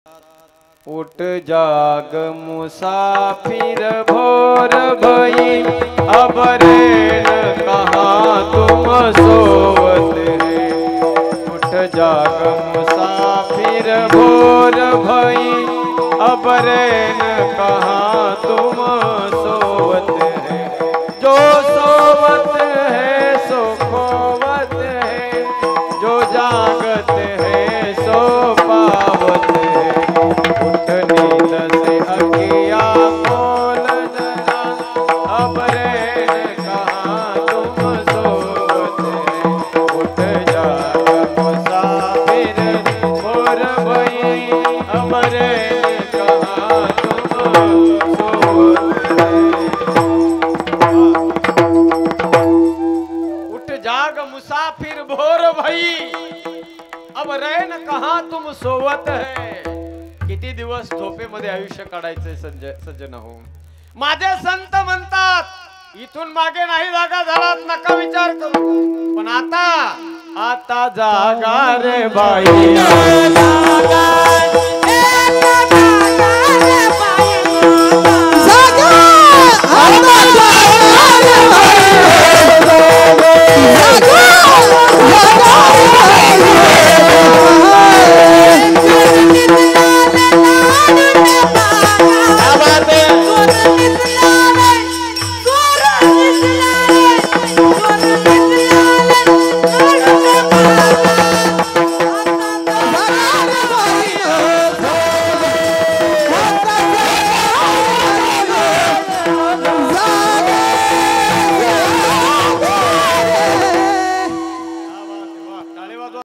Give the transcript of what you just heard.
उठ जाग मुसाफिर भोर भई, अब रैन कहाँ तुम सोवत है। उठ जाग मुसाफिर भोर भई, अब रैन कहाँ तुम सोवत है। जो सोवत है सो खोवत है, जो जागत है सो पावत है। उठ नींद से अगिया खोल जरा, अब रैन कहाँ तुम सोवत है। उठ जाग मुसाफिर भोर भई, अब रैन कहाँ तुम सोवत है। उठ जाग मुसाफिर भोर भई, अब रैन कहाँ तुम सोवत है। किती दिवस झोपेमध्ये आयुष्य काढायचंय सज्जन हो। माझे संत म्हणतात इथून मागे नाही जागा झालात नका विचार करू, पण आता जागा रे बाई।